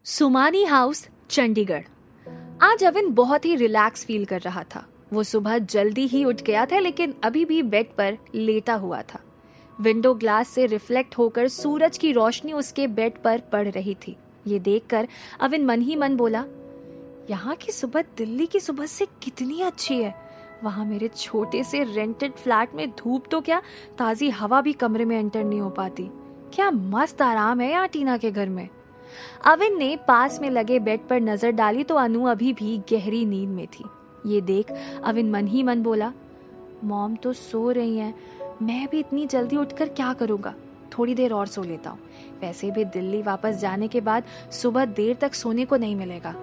Sumani house, Chandigarh. आज अविन बहुत ही relax feel कर रहा था। वो सुबह जल्दी ही उठ गया था, लेकिन अभी भी बेड पर लेटा हुआ था। विंडो ग्लास से रिफ्लेक्ट होकर सूरज की रोशनी उसके बेड पर पड़ रही थी। ये देखकर अविन मन ही मन बोला, यहाँ की सुबह दिल्ली की सुबह से कितनी अच्छी है। वहाँ मेरे छोटे से रेंटेड फ्लैट में धूप तो क्या, ताजी हवा भी कमरे में एंटर नहीं हो पाती। क्या मस्त आराम है यहाँ टीना के घर में। अविन ने पास में लगे बेड पर नजर डाली तो अनु अभी भी गहरी नींद में थी। ये देख अविन मन ही मन बोला, मॉम तो सो रही हैं, मैं भी इतनी जल्दी उठकर क्या करूँगा, थोड़ी देर और सो लेता हूँ। वैसे भी दिल्ली वापस जाने के बाद सुबह देर तक सोने को नहीं मिलेगा।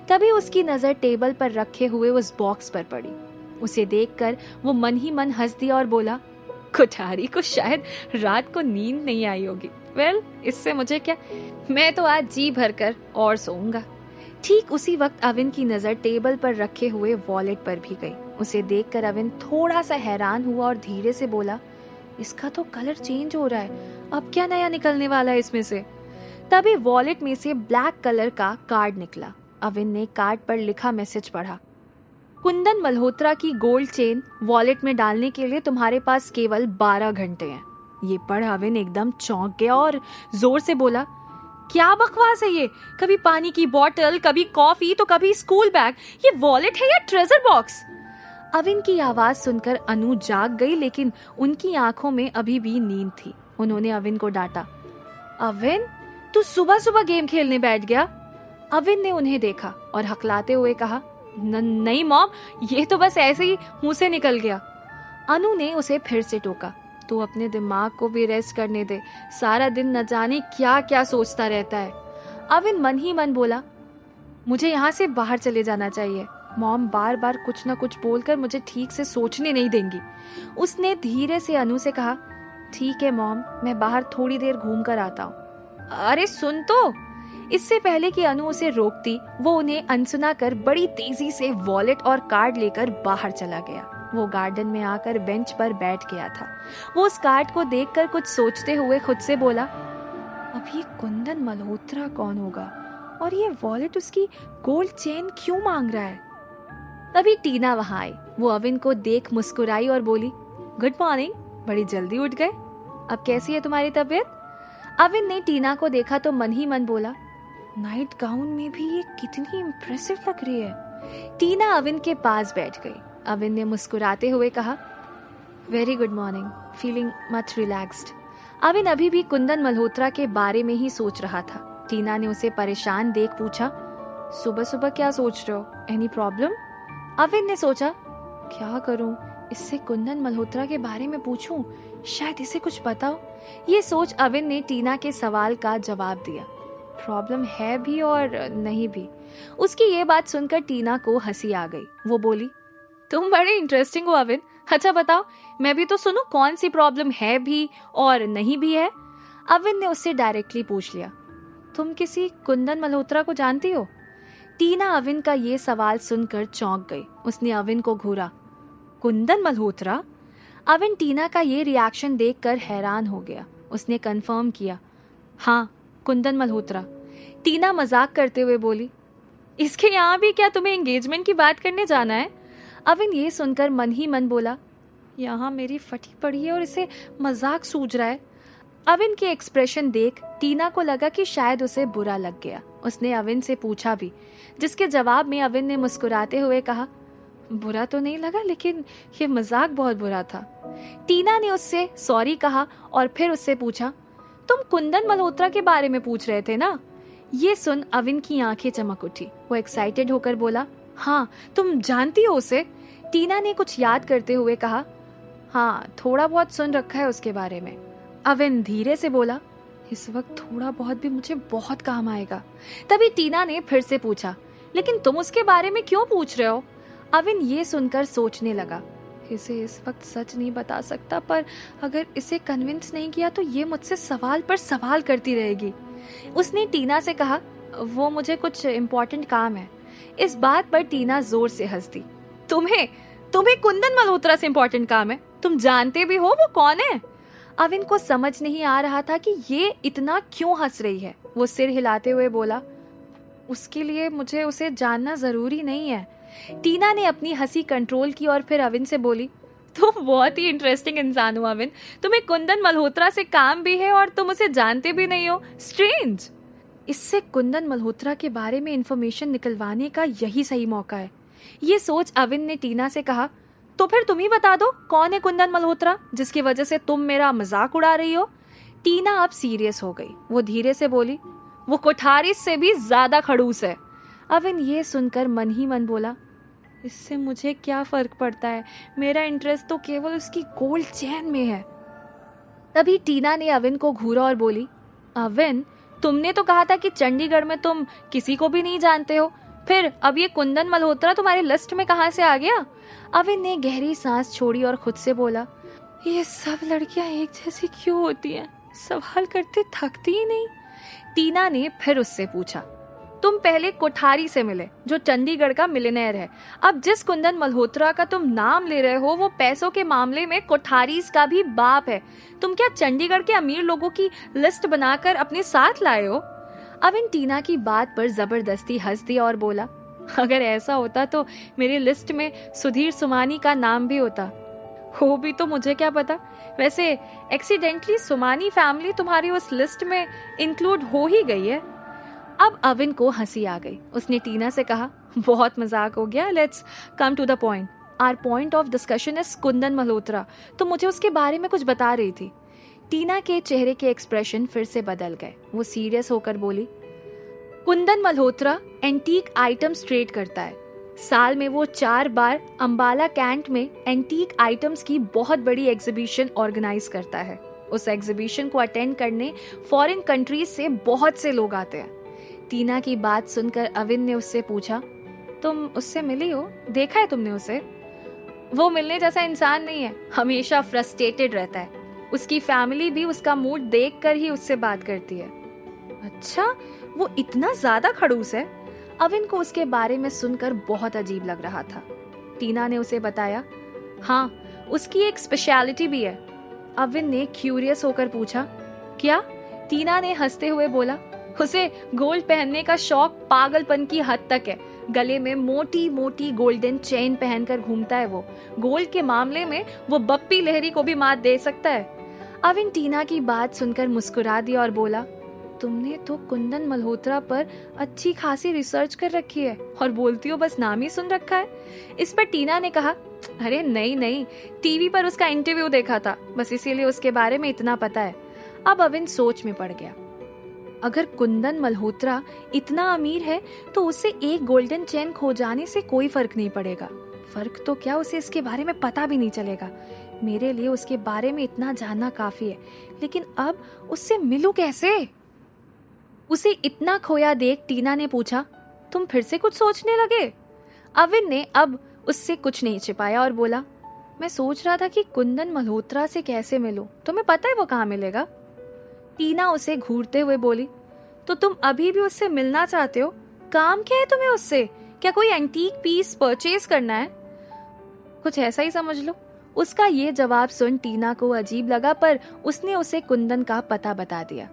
तभी उसकी नजर टेबल पर रखे हुए उस बॉक्स पर पड़ी। उसे देखकर वो मन ही मन हंस दिया और बोला, कुठारी को शायद रात को नींद नहीं आई होगी। वेल, इससे मुझे क्या, मैं तो आज जी भरकर और सोऊंगा। ठीक उसी वक्त अविन की नजर टेबल पर रखे हुए वॉलेट पर भी गई। उसे देखकर अविन थोड़ा सा हैरान हुआ और धीरे से बोला, इसका तो कलर चेंज हो रहा है, अब क्या नया निकलने वाला है इसमें से। तभी वॉलेट में से ब्लैक कलर का कार्ड निकला। अविन ने कार्ड पर लिखा मैसेज पढ़ा, कुंदन मल्होत्रा की गोल्ड चेन वॉलेट में डालने के लिए तुम्हारे पास केवल 12 घंटे हैं। ये पढ़ अविन एकदम चौंक गया और जोर से बोला, क्या बकवास है ये, कभी पानी की बोतल, कभी कॉफी तो कभी स्कूल बैग, ये वॉलेट है या ट्रेजर बॉक्स। अविन की आवाज सुनकर अनु जाग गई, लेकिन उनकी आंखों में अभी भी नींद थी। उन्होंने अविन को डांटा, अविन तू सुबह सुबह गेम खेलने बैठ गया। अविन ने उन्हें देखा और हकलाते हुए कहा, नहीं मॉम, ये तो बस ऐसे ही मुंह से निकल गया। अनु ने उसे फिर से टोका, तू अपने दिमाग को भी रेस्ट करने दे, सारा दिन न जाने क्या क्या सोचता रहता है। अविन मन ही मन बोला, मुझे यहाँ से बाहर चले जाना चाहिए, मॉम बार बार कुछ न कुछ बोलकर मुझे ठीक से सोचने नहीं देंगी। उसने धीरे से अनु से कहा, ठीक है मॉम, मैं बाहर थोड़ी देर घूम कर आता हूँ। अरे सुन तो। इससे पहले कि अनु उसे रोकती, वो उन्हें अनसुना कर बड़ी तेजी से वॉलेट और कार्ड लेकर बाहर चला गया। वो गार्डन में आकर बेंच पर बैठ गया था। वो उस कार्ड को देखकर कुछ सोचते हुए खुद से बोला, अब ये कुंदन मल्होत्रा कौन होगा और ये वॉलेट उसकी गोल्ड चेन क्यों मांग रहा है। तभी टीना वहां आई। वो अविन को देख मुस्कुराई और बोली, गुड मॉर्निंग, बड़ी जल्दी उठ गए, अब कैसी है तुम्हारी तबीयत। अविन ने टीना को देखा तो मन ही मन बोला, नाइट गाउन में भी ये कितनी इम्प्रेसिव लग रही है। टीना अविन के पास बैठ गई। अविन ने मुस्कुराते हुए कहा, very good morning, feeling much relaxed. Avin अभी भी कुंदन मल्होत्रा के बारे में ही सोच रहा था। टीना ने उसे परेशान देख पूछा, सुबह सुबह क्या सोच रहे हो, एनी प्रॉब्लम। अविन ने सोचा, क्या करूं, इससे कुंदन मल्होत्रा के बारे में पूछूं, शायद इसे कुछ पता हो। ये सोच अविन ने टीना के सवाल का जवाब दिया, प्रॉब्लम है भी और नहीं भी। उसकी ये बात सुनकर टीना को हंसी आ गई। वो बोली, तुम बड़े इंटरेस्टिंग हो अविन, अच्छा बताओ, मैं भी तो सुनूं कौन सी प्रॉब्लम है भी और नहीं भी है। अविन ने उससे डायरेक्टली पूछ लिया, तुम किसी कुंदन मल्होत्रा को जानती हो। टीना अविन का ये सवाल सुनकर चौंक गई। उसने अविन को घूरा, कुंदन मल्होत्रा। अविन टीना का ये रिएक्शन देखकर हैरान हो गया। उसने कंफर्म किया, हाँ कुंदन मल्होत्रा। टीना मजाक करते हुए बोली, इसके यहाँ भी क्या तुम्हें एंगेजमेंट की बात करने जाना है। अविन ये सुनकर मन ही मन बोला, यहाँ मेरी फटी पड़ी है और इसे मजाक सूझ रहा है। अविन के एक्सप्रेशन देख टीना को लगा कि शायद उसे बुरा लग गया। उसने अविन से पूछा भी, जिसके जवाब में अविन ने मुस्कुराते हुए कहा, बुरा तो नहीं लगा, लेकिन ये मजाक बहुत बुरा था। टीना ने उससे सॉरी कहा और फिर उससे पूछा, तुम कुंदन मल्होत्रा के बारे में पूछ रहे थे ना। ये सुन अविन की आंखें चमक उठी। वो एक्साइटेड होकर बोला, हाँ तुम जानती हो उसे। टीना ने कुछ याद करते हुए कहा, हाँ थोड़ा बहुत सुन रखा है उसके बारे में। अविन धीरे से बोला, इस वक्त थोड़ा बहुत भी मुझे बहुत काम आएगा। तभी टीना ने फिर से पूछा, लेकिन तुम उसके बारे में क्यों पूछ रहे हो। अविन ये सुनकर सोचने लगा, इसे इस वक्त सच नहीं बता सकता, पर अगर इसे कन्विंस नहीं किया तो ये मुझसे सवाल पर सवाल करती रहेगी। उसने टीना से कहा, वो मुझे कुछ इम्पोर्टेंट काम है। इस बात पर टीना जोर से हंस दी, तुम्हें कुंदन मल्होत्रा से इम्पोर्टेंट काम है, तुम जानते भी हो वो कौन है। अविन को समझ नहीं आ रहा था कि ये इतना क्यों हंस रही है। वो सिर हिलाते हुए बोला, उसके लिए मुझे उसे जानना जरूरी नहीं है। टीना ने अपनी हंसी कंट्रोल की और फिर अविन से बोली, तुम बहुत ही इंटरेस्टिंग इंसान हो अविन। तुम्हें कुंदन मल्होत्रा से काम भी है और तुम उसे जानते भी नहीं हो। स्ट्रेंज। इससे कुंदन मल्होत्रा के बारे में इंफॉर्मेशन निकलवाने का यही सही मौका है। ये सोच अविन ने टीना से कहा, तो फिर तुम ही बता दो कौन है कुंदन मल्होत्रा जिसकी वजह से तुम मेरा मजाक उड़ा रही हो। टीना अब सीरियस हो गई। वो धीरे से बोली, वो कोठारी से भी ज्यादा खड़ूस है। अविन ये सुनकर मन ही मन बोला, इससे मुझे क्या फर्क पड़ता है, मेरा इंटरेस्ट तो केवल उसकी गोल्ड चेन में है। तभी टीना ने अविन को घूरा और बोली, अविन, तुमने तो कहा था कि चंडीगढ़ में तुम किसी को भी नहीं जानते हो, फिर अब ये कुंदन मल्होत्रा तुम्हारी लिस्ट में कहां से आ गया? अविन ने गहरी सांस छोड़ी और खुद से बोला, ये सब लड़कियां एक जैसी क्यों होती हैं? सवाल करते थकती ही नहीं। टीना ने फिर उससे पूछा, तुम पहले कोठारी से मिले जो चंडीगढ़ का मिलियनेयर है। अब जिस कुंदन मल्होत्रा का तुम नाम ले रहे हो वो पैसों के मामले में कोठारीज का भी बाप है। तुम क्या चंडीगढ़ के अमीर लोगों की लिस्ट बनाकर अपने साथ लाए हो? अविन टीना की बात पर जबरदस्ती हंस दिया और बोला, अगर ऐसा होता तो मेरी लिस्ट में सुधीर सुमानी का नाम भी होता। हो भी तो मुझे क्या पता। वैसे एक्सीडेंटली सुमानी फैमिली तुम्हारी उस लिस्ट में इंक्लूड हो ही गई है। अब अविन को हंसी आ गई। उसने टीना से कहा, बहुत मजाक हो गया, let's come to the point. Our point of discussion is Kundan Malhotra. तो मुझे उसके बारे में कुछ बता रही थी। टीना के चेहरे के एक्सप्रेशन फिर से बदल गए। वो सीरियस होकर बोली, Kundan Malhotra antique items trade करता है। साल में वो 4 बार अंबाला कैंट में एंटीक आइटम्स की बहुत बड़ी एग्जीबिशन ऑर्गेनाइज करता है। उस एग्जीबिशन को अटेंड करने फॉरेन कंट्रीज से बहुत से लोग आते हैं। टीना की बात सुनकर अविन ने उससे पूछा, तुम उससे मिली हो? देखा है तुमने उसे? वो मिलने जैसा इंसान नहीं है, हमेशा फ्रस्ट्रेटेड रहता है। उसकी फैमिली भी उसका मूड देखकर ही उससे बात करती है। अच्छा, वो इतना ज्यादा खड़ूस है? अविन को उसके बारे में सुनकर बहुत अजीब लग रहा था। टीना ने उसे बताया, हाँ, उसकी एक स्पेशलिटी भी है। अविन ने क्यूरियस होकर पूछा, क्या? टीना ने हंसते हुए बोला, उसे गोल्ड पहनने का शौक पागलपन की हद तक है। गले में मोटी मोटी गोल्डन चेन पहनकर घूमता है वो। गोल्ड के मामले में वो बप्पी लहरी को भी मात दे सकता है। अविन टीना की बात सुनकर मुस्कुरा दिया और बोला, तुमने तो कुंदन मल्होत्रा पर अच्छी खासी रिसर्च कर रखी है और बोलती हो बस नाम ही सुन रखा है। इस पर टीना ने कहा, अरे नहीं, टीवी पर उसका इंटरव्यू देखा था, बस इसीलिए उसके बारे में इतना पता है। अब अविन सोच में पड़ गया। अगर कुंदन मल्होत्रा इतना अमीर है तो उसे एक गोल्डन चेन खो जाने से कोई फर्क नहीं पड़ेगा। फर्क तो क्या, उसे इसके बारे में पता भी नहीं चलेगा। मेरे लिए उसके बारे में इतना जानना काफी है, लेकिन अब उससे मिलूं कैसे? उसे इतना खोया देख टीना ने पूछा, तुम फिर से कुछ सोचने लगे? अविन ने अब उससे कुछ नहीं छिपाया और बोला, मैं सोच रहा था कि कुंदन मल्होत्रा से कैसे मिलूं। तुम्हें पता है वो कहाँ मिलेगा? टीना उसे घूरते हुए बोली, तो तुम अभी भी उससे मिलना चाहते हो? काम क्या है तुम्हें उससे? क्या कोई एंटीक पीस परचेज करना है? कुछ ऐसा ही समझ लो। उसका ये जवाब सुन टीना को अजीब लगा, पर उसने उसे कुंदन का पता बता दिया।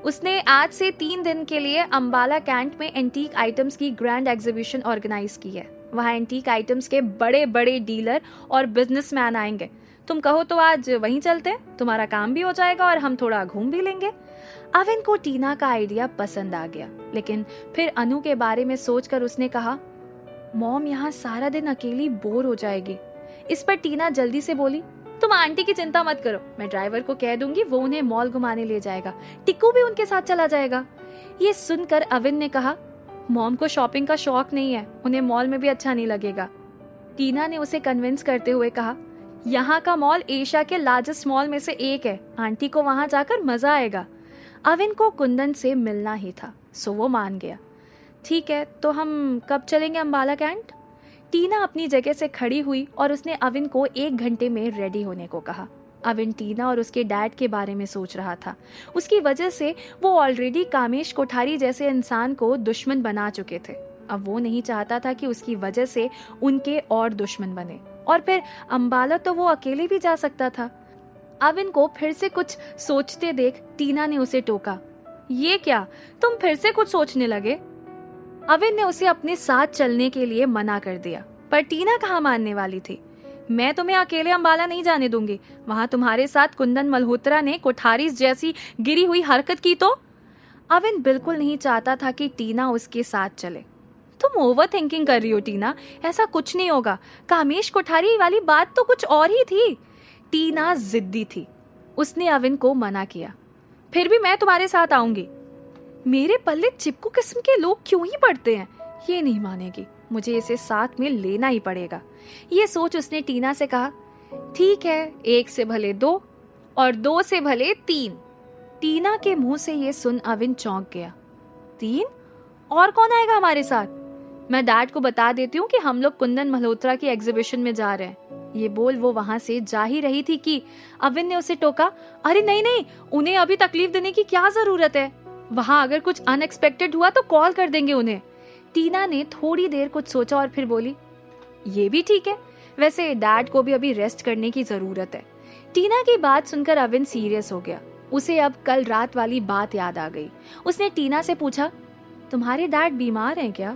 उसने आज से 3 दिन के लिए अंबाला कैंट में एंटीक आइटम्स की ग्रैंड एग्जीबिशन ऑर्गेनाइज की है। वहाँ एंटीक आइटम्स के बड़े बड़े डीलर और बिजनेसमैन आएंगे। तुम कहो तो आज वहीं चलते हैं, तुम्हारा काम भी हो जाएगा और हम थोड़ा घूम भी लेंगे। अविन को टीना का आइडिया पसंद आ गया, लेकिन फिर अनु के बारे में सोचकर उसने कहा, मॉम यहाँ सारा दिन अकेली बोर हो जाएगी। इस पर टीना जल्दी से बोली, तुम आंटी की चिंता मत करो, मैं ड्राइवर को कह दूंगी, वो उन्हें मॉल घुमाने ले जाएगा। टिक्कू भी उनके साथ चला जाएगा। ये सुनकर अविन ने कहा, मॉम को शॉपिंग का शौक नहीं है, उन्हें मॉल में भी अच्छा नहीं लगेगा। टीना ने उसे कन्विंस करते हुए कहा, यहाँ का मॉल एशिया के लार्जेस्ट मॉल में से एक है, आंटी को वहां जाकर मजा आएगा। अविन को कुंदन से मिलना ही था, सो वो मान गया। ठीक है, तो हम कब चलेंगे अंबाला कैंट? टीना अपनी जगह से खड़ी हुई और उसने अविन को 1 घंटे में रेडी होने को कहा। अविन टीना और उसके डैड के बारे में सोच रहा था। उसकी वजह से वो ऑलरेडी कामेश कोठारी जैसे इंसान को दुश्मन बना चुके थे। अब वो नहीं चाहता था कि उसकी वजह से उनके और दुश्मन बने। और फिर अंबाला तो वो अकेले भी जा सकता था। अविन को फिर से कुछ सोचते देख टीना ने उसे टोका, ये क्या, तुम फिर से कुछ सोचने लगे? अविन ने उसे अपने साथ चलने के लिए मना कर दिया, पर टीना कहाँ मानने वाली थी। मैं तुम्हें अकेले अंबाला नहीं जाने दूंगी, वहां तुम्हारे साथ कुंदन मल्होत्रा ने कोठारीस जैसी गिरी हुई हरकत की तो। अविन बिल्कुल नहीं चाहता था कि टीना उसके साथ चले। तुम ओवर थिंकिंग कर रही हो टीना, ऐसा कुछ नहीं होगा। कामेश कोठारी वाली बात तो कुछ और ही थी। टीना जिद्दी थी, उसने अविन को मना किया। फिर भी मैं तुम्हारे साथ आऊंगी। मेरे पल्ले चिपकू किस्म के लोग क्यों ही पड़ते हैं, ये नहीं मानेगी, मुझे इसे साथ में लेना ही पड़ेगा। ये सोच उसने टीना से कहा, ठीक है, 1 से भले 2 और 2 से भले 3। टीना के मुंह से ये सुन अविन चौंक गया। 3? और कौन आएगा हमारे साथ? मैं डैड को बता देती हूँ कि हम लोग कुंदन मल्होत्रा की एग्जीबिशन में जा रहे हैं। ये बोल वो वहां से जा ही रही थी कि अविन ने उसे टोका, अरे नहीं नहीं, उन्हें अभी तकलीफ देने की क्या जरूरत है, वहां अगर कुछ अनएक्सपेक्टेड हुआ तो कॉल कर देंगे उन्हें। टीना ने थोड़ी देर कुछ सोचा और फिर बोली, ये भी ठीक है, वैसे डैड को भी अभी रेस्ट करने की जरूरत है। टीना की बात सुनकर अविन सीरियस हो गया। उसे अब कल रात वाली बात याद आ गई। उसने टीना से पूछा, तुम्हारे डैड बीमार हैं क्या?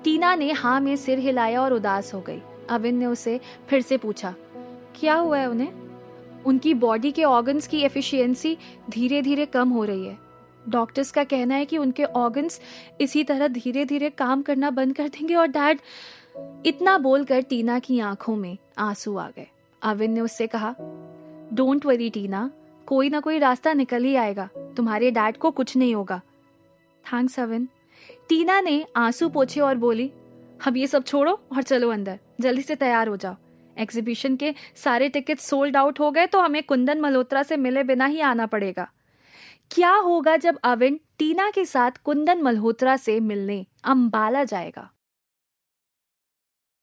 टीना ने हाँ में सिर हिलाया और उदास हो गई। अविन ने उसे फिर से पूछा, क्या हुआ है उन्हें? उनकी बॉडी के ऑर्गन्स की एफिशिएंसी धीरे धीरे कम हो रही है। डॉक्टर्स का कहना है कि उनके ऑर्गन्स इसी तरह धीरे धीरे काम करना बंद कर देंगे और डैड। इतना बोलकर टीना की आंखों में आंसू आ गए। अविन ने उससे कहा, डोंट वरी टीना, कोई ना कोई रास्ता निकल ही आएगा, तुम्हारे डैड को कुछ नहीं होगा। थैंक्स अविन। टीना ने आंसू पोंछे और बोली, अब ये सब छोड़ो और चलो अंदर, जल्दी से तैयार हो जाओ। एग्जीबिशन के सारे टिकट सोल्ड आउट हो गए तो हमें कुंदन मल्होत्रा से मिले बिना ही आना पड़ेगा। क्या होगा जब अविन टीना के साथ कुंदन मल्होत्रा से मिलने अंबाला जाएगा?